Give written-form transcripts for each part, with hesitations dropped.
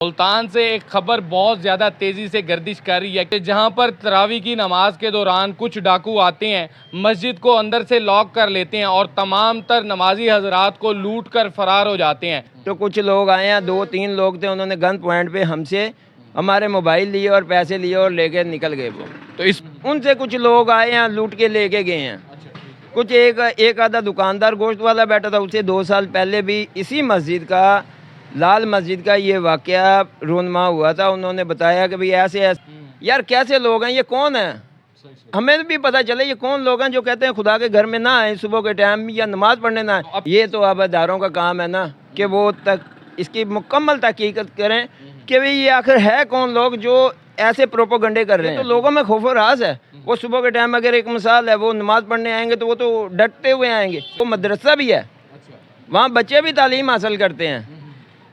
ملتان سے ایک خبر بہت زیادہ تیزی سے گردش کر رہی ہے کہ جہاں پر تراویح کی نماز کے دوران کچھ ڈاکو آتے ہیں، مسجد کو اندر سے لاک کر لیتے ہیں اور تمام تر نمازی حضرات کو لوٹ کر فرار ہو جاتے ہیں۔ تو کچھ لوگ آئے ہیں، 2-3 لوگ تھے، انہوں نے گن پوائنٹ پہ ہم سے ہمارے موبائل لیے اور پیسے لیے اور لے کے نکل گئے۔ وہ تو ان سے کچھ لوگ آئے ہیں، لوٹ کے لے کے گئے ہیں۔ کچھ ایک آدھا دکاندار گوشت والا بیٹھا تھا، اسے 2 سال پہلے بھی اسی مسجد کا، لال مسجد کا یہ واقعہ رونما ہوا تھا۔ انہوں نے بتایا کہ بھئی ایسے یار کیسے لوگ ہیں، یہ کون ہیں؟ ہمیں بھی پتہ چلے یہ کون لوگ ہیں جو کہتے ہیں خدا کے گھر میں نہ آئیں صبح کے ٹائم یا نماز پڑھنے نہ آئیں۔ یہ تو اب اداروں کا کام ہے نا کہ وہ اس کی مکمل تحقیقت کریں کہ بھئی یہ آخر ہے کون لوگ جو ایسے پروپوگنڈے کر رہے ہیں۔ تو لوگوں میں خوف و راز ہے۔ وہ صبح کے ٹائم اگر ایک مثال ہے وہ نماز پڑھنے آئیں گے تو وہ تو ڈٹتے ہوئے آئیں گے۔ وہ مدرسہ بھی ہے، وہاں بچے بھی تعلیم حاصل کرتے ہیں،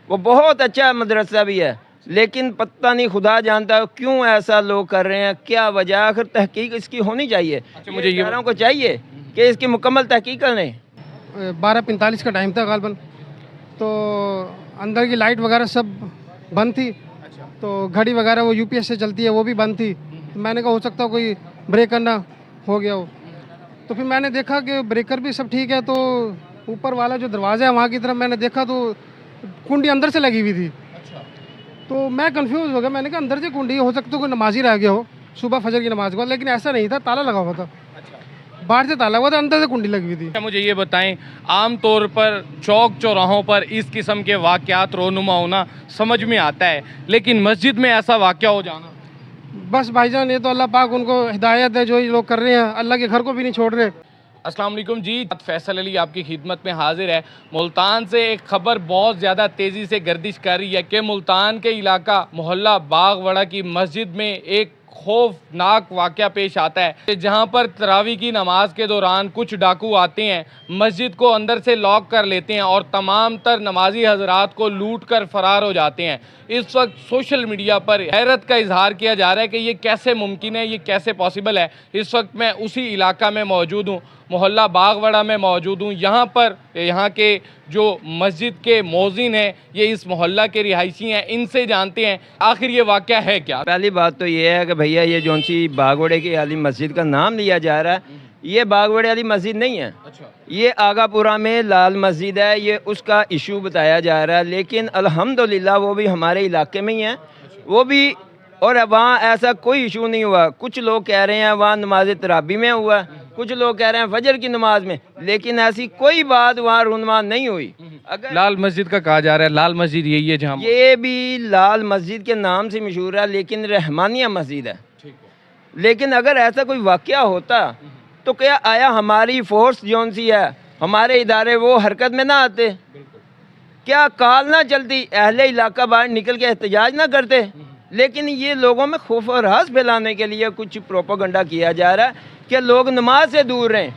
وہ بہت اچھا مدرسہ بھی ہے، لیکن پتہ نہیں خدا جانتا کیوں ایسا لوگ کر رہے ہیں، کیا وجہ۔ آخر تحقیق اس کی ہونی چاہیے، مجھے اداروں کو چاہیے کہ اس کی مکمل تحقیق کریں۔ 12:45 کا ٹائم تھا غالباً، تو اندر کی لائٹ وغیرہ سب بند تھی، تو گھڑی وغیرہ وہ UPS سے چلتی ہے وہ بھی بند تھی۔ میں نے کہا ہو سکتا کوئی بریک کرنا ہو گیا ہو، تو پھر میں نے دیکھا کہ بریکر بھی سب ٹھیک ہے، تو اوپر والا جو دروازہ ہے وہاں کی طرف میں نے دیکھا تو کنڈی اندر سے لگی ہوئی تھی۔ تو میں کنفیوز ہو گیا، میں نے کہا اندر سے کنڈی ہو سکتا کوئی نمازی رہ گیا ہو صبح فجر کی نماز کو، لیکن ایسا نہیں تھا، تالا لگا ہوا تھا، باہر سے تالا ہوا تھا، اندر سے کنڈی لگی ہوئی تھی۔ مجھے یہ بتائیں، عام طور پر چوک چوراہوں پر اس قسم کے واقعات رونما ہونا سمجھ میں آتا ہے، لیکن مسجد میں ایسا واقعہ ہو جانا، بس بھائی جان یہ تو اللہ پاک ان کو ہدایت ہے، جو یہ لوگ کر رہے ہیں اللہ کے گھر کو بھی نہیں چھوڑ رہے۔ السلام علیکم جی، فیصل علی آپ کی خدمت میں حاضر ہے۔ ملتان سے ایک خبر بہت زیادہ تیزی سے گردش کر رہی ہے کہ ملتان کے علاقہ محلہ باغ وڑا کی مسجد میں ایک خوفناک واقعہ پیش آتا ہے، جہاں پر تراویح کی نماز کے دوران کچھ ڈاکو آتے ہیں، مسجد کو اندر سے لاک کر لیتے ہیں اور تمام تر نمازی حضرات کو لوٹ کر فرار ہو جاتے ہیں۔ اس وقت سوشل میڈیا پر حیرت کا اظہار کیا جا رہا ہے کہ یہ کیسے ممکن ہے، یہ کیسے پاسبل ہے۔ اس وقت میں اسی علاقہ میں موجود ہوں، محلہ باغ وڑا میں موجود ہوں۔ یہاں کے جو مسجد کے مؤذن ہیں، یہ اس محلہ کے رہائشی ہیں، ان سے جانتے ہیں آخر یہ واقعہ ہے کیا۔ پہلی بات تو یہ ہے کہ بھیا یہ جون سی باغ وڑے کی علی مسجد کا نام لیا جا رہا ہے، یہ باغ وڑے علی مسجد نہیں ہے، یہ آگا پورہ میں لال مسجد ہے، یہ اس کا ایشو بتایا جا رہا ہے، لیکن الحمدللہ وہ بھی ہمارے علاقے میں ہی ہیں، وہ بھی، اور وہاں ایسا کوئی ایشو نہیں ہوا۔ کچھ لوگ کہہ رہے ہیں وہاں نماز تراویح میں ہوا، کچھ لوگ کہہ رہے ہیں فجر کی نماز میں، لیکن ایسی کوئی بات وہاں رونما نہیں ہوئی۔ اگر لال مسجد کا کہا جا رہا ہے، لال مسجد یہی ہے جہاں یہ بھی لال مسجد کے نام سے مشہور ہے، لیکن رحمانیہ مسجد ہے۔ لیکن اگر ایسا کوئی واقعہ ہوتا تو کیا آیا ہماری فورس جون سی ہے، ہمارے ادارے وہ حرکت میں نہ آتے؟ کیا کال نہ چلتی، اہل علاقہ باہر نکل کے احتجاج نہ کرتے؟ لیکن یہ لوگوں میں خوف و راز پھیلانے کے لیے کچھ پروپیگنڈا کیا جا رہا ہے کہ لوگ نماز سے دور رہیں،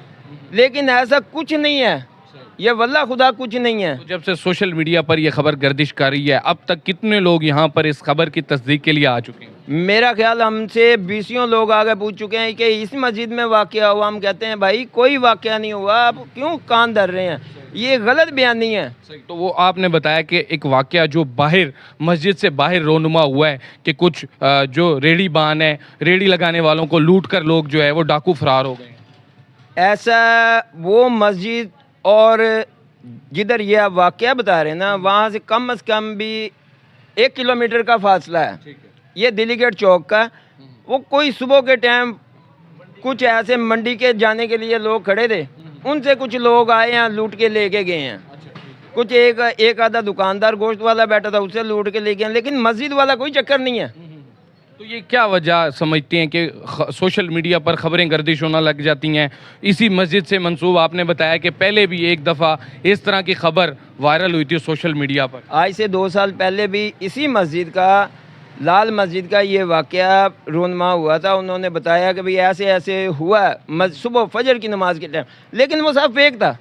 لیکن ایسا کچھ نہیں ہے، یہ واللہ خدا کچھ نہیں ہے۔ جب سے سوشل میڈیا پر یہ خبر گردش کر رہی ہے، اب تک کتنے لوگ یہاں پر اس خبر کی تصدیق کے لیے آ چکے ہیں؟ میرا خیال ہم سے 20 لوگ آگے پوچھ چکے ہیں کہ اس مسجد میں واقعہ ہوا۔ ہم کہتے ہیں بھائی کوئی واقعہ نہیں ہوا، آپ کیوں کان دھر رہے ہیں، یہ غلط بیانی ہے۔ تو وہ آپ نے بتایا کہ ایک واقعہ جو باہر مسجد سے باہر رونما ہوا ہے کہ کچھ جو ریڑھی بان ہے، ریڑھی لگانے والوں کو لوٹ کر لوگ جو ہے وہ ڈاکو فرار ہو گئے ہیں۔ ایسا وہ مسجد اور جدھر یہ آپ واقعہ بتا رہے ہیں نا، وہاں سے کم از کم بھی 1 کلومیٹر کا فاصلہ ہے، یہ دلی گیٹ چوک کا۔ وہ کوئی صبح کے ٹائم کچھ ایسے منڈی کے جانے کے لیے لوگ کھڑے تھے، ان سے کچھ لوگ آئے ہیں، لوٹ کے لے کے گئے ہیں۔ کچھ ایک آدھا دکاندار گوشت والا بیٹھا تھا، اسے لوٹ کے لے گئے ہیں، لیکن مسجد والا کوئی چکر نہیں ہے۔ تو یہ کیا وجہ سمجھتے ہیں کہ سوشل میڈیا پر خبریں گردش ہونا لگ جاتی ہیں؟ اسی مسجد سے منسوب آپ نے بتایا کہ پہلے بھی ایک دفعہ اس طرح کی خبر وائرل ہوئی تھی سوشل میڈیا پر، آج سے 2 سال پہلے بھی اسی مسجد کا، لال مسجد کا یہ واقعہ رونما ہوا تھا۔ انہوں نے بتایا کہ بھئی ایسے ایسے ہوا صبح فجر کی نماز کے ٹائم، لیکن وہ سب فیک تھا،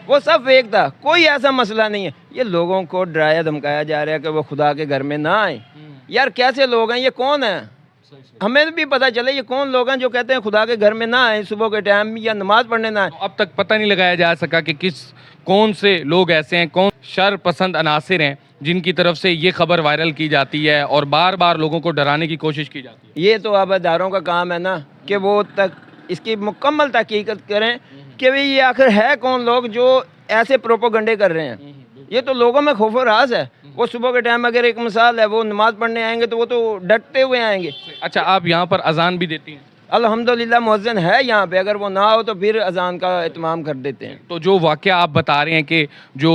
وہ سب فیک تھا، کوئی ایسا مسئلہ نہیں ہے۔ یہ لوگوں کو ڈرایا دھمکایا جا رہا ہے کہ وہ خدا کے گھر میں نہ آئیں۔ یار کیسے لوگ ہیں، یہ کون ہیں؟ ہمیں بھی پتہ چلے یہ کون لوگ ہیں جو کہتے ہیں خدا کے گھر میں نہ آئیں صبح کے ٹائم یا نماز پڑھنے نہ آئیں۔ اب تک پتہ نہیں لگایا جا سکا کہ کون سے لوگ ایسے ہیں، کون شر پسند عناصر ہیں جن کی طرف سے یہ خبر وائرل کی جاتی ہے اور بار بار لوگوں کو ڈرانے کی کوشش کی جاتی ہے؟ یہ تو اب اداروں کا کام ہے نا کہ وہ اس کی مکمل تحقیقت کریں کہ بھئی یہ آخر ہے کون لوگ جو ایسے پروپوگنڈے کر رہے ہیں. یہ تو لوگوں میں خوف و راز ہے. وہ صبح کے ٹائم اگر ایک مثال ہے وہ نماز پڑھنے آئیں گے تو وہ تو ڈٹتے ہوئے آئیں گے. اچھا، آپ یہاں پر اذان بھی دیتی ہیں؟ الحمدللہ مؤذن ہے یہاں پہ، اگر وہ نہ ہو تو پھر اذان کا اہتمام کر دیتے ہیں. تو جو واقعہ آپ بتا رہے ہیں کہ جو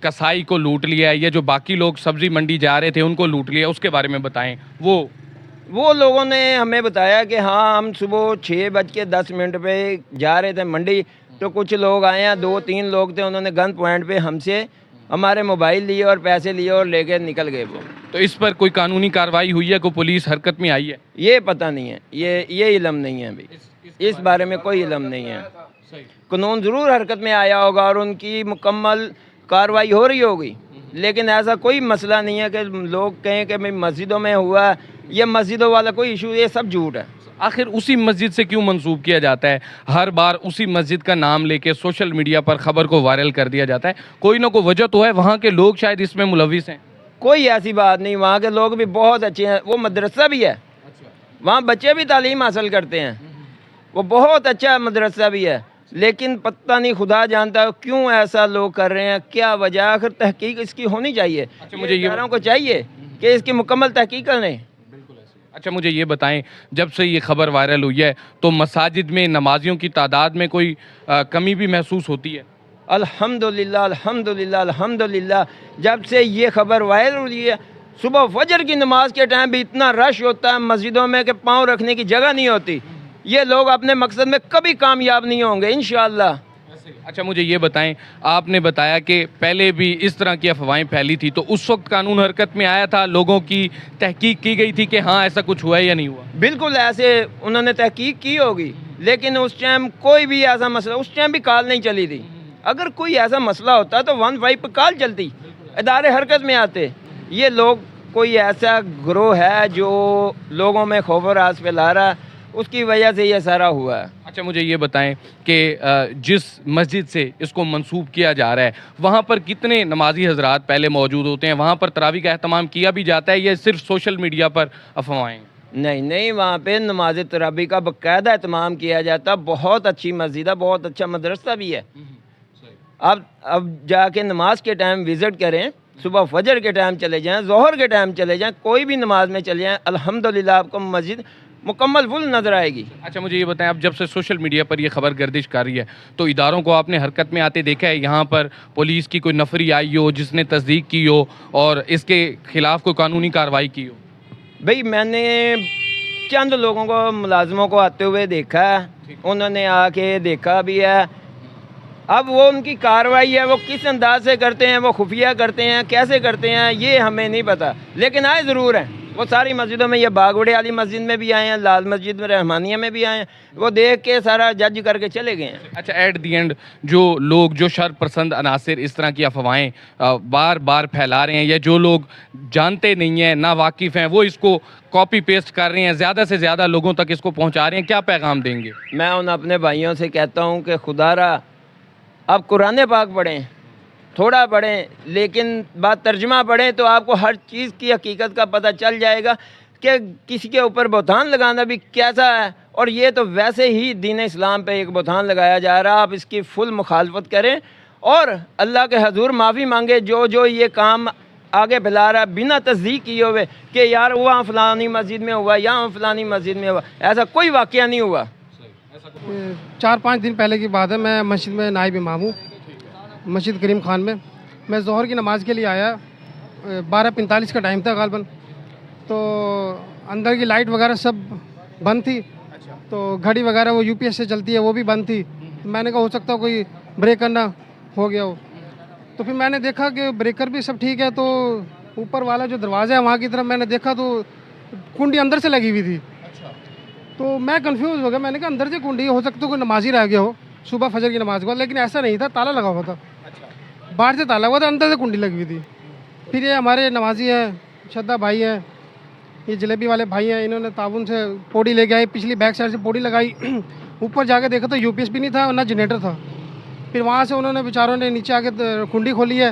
کسائی کو لوٹ لیا ہے یا جو باقی لوگ سبزی منڈی جا رہے تھے ان کو لوٹ لیا، اس کے بارے میں بتائیں. وہ لوگوں نے ہمیں بتایا کہ ہاں ہم صبح 6:10 پہ جا رہے تھے منڈی، تو کچھ لوگ آئے ہیں، 2-3 لوگ تھے، انہوں نے گن پوائنٹ پہ ہم سے ہمارے موبائل لیے اور پیسے لیے اور لے کے نکل گئے. وہ تو اس پر کوئی قانونی کارروائی ہوئی ہے؟ کوئی پولیس حرکت میں آئی ہے؟ یہ پتہ نہیں ہے، یہ علم نہیں ہے ابھی، اس بارے میں کوئی علم نہیں ہے. قانون ضرور حرکت میں آیا ہوگا اور ان کی مکمل کارروائی ہو رہی ہوگی، لیکن ایسا کوئی مسئلہ نہیں ہے کہ لوگ کہیں کہ مسجدوں میں ہوا، یہ مسجدوں والا کوئی ایشو، یہ سب جھوٹ ہے. آخر اسی مسجد سے کیوں منسوب کیا جاتا ہے؟ ہر بار اسی مسجد کا نام لے کے سوشل میڈیا پر خبر کو وائرل کر دیا جاتا ہے. کوئی نہ کوئی وجہ تو ہے، وہاں کے لوگ شاید اس میں ملوث ہیں. کوئی ایسی بات نہیں، وہاں کے لوگ بھی بہت اچھے ہیں. وہ مدرسہ بھی ہے، وہاں بچے بھی تعلیم حاصل کرتے ہیں، وہ بہت اچھا مدرسہ بھی ہے. لیکن پتہ نہیں، خدا جانتا ہے کیوں ایسا لوگ کر رہے ہیں، کیا وجہ. آخر تحقیق اس کی ہونی چاہیے. مجھے یہ اداروں کو چاہیے کہ اس کی مکمل تحقیق کریں. اچھا، مجھے یہ بتائیں، جب سے یہ خبر وائرل ہوئی ہے تو مساجد میں نمازیوں کی تعداد میں کوئی کمی بھی محسوس ہوتی ہے؟ الحمدللہ الحمدللہ الحمدللہ. جب سے یہ خبر وائرل ہوئی ہے، صبح فجر کی نماز کے ٹائم بھی اتنا رش ہوتا ہے مسجدوں میں کہ پاؤں رکھنے کی جگہ نہیں ہوتی. یہ لوگ اپنے مقصد میں کبھی کامیاب نہیں ہوں گے انشاءاللہ. اچھا، مجھے یہ بتائیں، آپ نے بتایا کہ پہلے بھی اس طرح کی افواہیں پھیلی تھی، تو اس وقت قانون حرکت میں آیا تھا، لوگوں کی تحقیق کی گئی تھی کہ ہاں ایسا کچھ ہوا ہے یا نہیں ہوا؟ بالکل ایسے انہوں نے تحقیق کی ہوگی، لیکن اس ٹائم کوئی بھی ایسا مسئلہ، اس ٹائم بھی کال نہیں چلی تھی. اگر کوئی ایسا مسئلہ ہوتا تو 15 پہ کال چلتی، ادارے حرکت میں آتے. یہ لوگ، کوئی ایسا گروہ ہے جو لوگوں میں خوف و راز پھیلا رہا ہے، اس کی وجہ سے یہ سارا ہوا ہے. اچھا، مجھے یہ بتائیں کہ جس مسجد سے اس کو منسوب کیا جا رہا ہے وہاں پر کتنے نمازی حضرات پہلے موجود ہوتے ہیں؟ وہاں پر تراویح کا اہتمام کیا بھی جاتا ہے یا صرف سوشل میڈیا پر افواہیں؟ نہیں، وہاں پہ نماز تراویح کا باقاعدہ اہتمام کیا جاتا. بہت اچھی مسجد ہے، بہت اچھا مدرسہ بھی ہے. اب جا کے نماز کے ٹائم وزٹ کریں، صبح فجر کے ٹائم چلے جائیں، ظہر کے ٹائم چلے جائیں، کوئی بھی نماز میں چلے جائیں، الحمدللہ آپ کو مسجد مکمل فل نظر آئے گی. اچھا، مجھے یہ بتائیں، اب جب سے سوشل میڈیا پر یہ خبر گردش کر رہی ہے تو اداروں کو آپ نے حرکت میں آتے دیکھا ہے؟ یہاں پر پولیس کی کوئی نفری آئی ہو جس نے تصدیق کی ہو اور اس کے خلاف کوئی قانونی کارروائی کی ہو؟ بھئی میں نے چند لوگوں کو، ملازموں کو آتے ہوئے دیکھا ہے، انہوں نے آ کے دیکھا بھی ہے. اب وہ ان کی کارروائی ہے، وہ کس انداز سے کرتے ہیں، وہ خفیہ کرتے ہیں، کیسے کرتے ہیں، یہ ہمیں نہیں پتہ. لیکن آئے ضرور ہیں، وہ ساری مسجدوں میں، یہ باغوڑے والی مسجد میں بھی آئے ہیں، لال مسجد میں، رحمانیہ میں بھی آئے ہیں. وہ دیکھ کے سارا جج کر کے چلے گئے ہیں. اچھا، ایٹ دی اینڈ جو لوگ، جو شر پسند عناصر اس طرح کی افواہیں بار بار پھیلا رہے ہیں یا جو لوگ جانتے نہیں ہیں، نا واقف ہیں، وہ اس کو کاپی پیسٹ کر رہے ہیں، زیادہ سے زیادہ لوگوں تک اس کو پہنچا رہے ہیں، کیا پیغام دیں گے؟ میں ان اپنے بھائیوں سے کہتا ہوں کہ خدا را آپ قرآن پاک پڑھیں، تھوڑا پڑھیں، لیکن بات ترجمہ پڑھیں تو آپ کو ہر چیز کی حقیقت کا پتہ چل جائے گا کہ کسی کے اوپر بہتان لگانا بھی کیسا ہے. اور یہ تو ویسے ہی دین اسلام پہ ایک بہتان لگایا جا رہا. آپ اس کی فل مخالفت کریں اور اللہ کے حضور معافی مانگے جو یہ کام آگے پھیلا رہا ہے بنا تصدیق کیے ہوئے کہ یار وہاں فلانی مسجد میں ہوا، یہاں فلانی مسجد میں ہوا. ایسا کوئی واقعہ نہیں ہوا. 4-5 دن پہلے کی بات ہے، میں مسجد میں نائب امام ہوں، مسجد کریم خان میں. میں ظہر کی نماز کے لیے آیا، 12:45 کا ٹائم تھا غالباً. تو اندر کی لائٹ وغیرہ سب بند تھی، تو گھڑی وغیرہ وہ UPS سے چلتی ہے وہ بھی بند تھی. میں نے کہا ہو سکتا ہے کوئی بریک کرنا ہو گیا ہو. تو پھر میں نے دیکھا کہ بریکر بھی سب ٹھیک ہے، تو اوپر والا جو دروازہ ہے وہاں کی طرف میں نے دیکھا تو کنڈی اندر سے لگی ہوئی تھی. تو میں کنفیوز ہو گیا، میں نے کہا اندر سے کنڈی، ہو سکتا ہے کوئی نمازی رہ گیا ہو صبح فجر کی نماز کو. لیکن ایسا نہیں تھا، تالا لگا ہوا تھا، باہر سے تالا ہوا تھا، اندر سے کنڈی لگی ہوئی تھی. پھر یہ ہمارے نمازی ہیں، شدہ بھائی ہیں، یہ جلیبی والے بھائی ہیں، انہوں نے تعاون سے پوڑی لے کے آئے، پچھلی بیک سائڈ سے پوڑی لگائی. اوپر جا کے دیکھا تو UPS بھی نہیں تھا اور نہ جنریٹر تھا. پھر وہاں سے انہوں نے بیچاروں نے نیچے آ کے کنڈی کھولی ہے،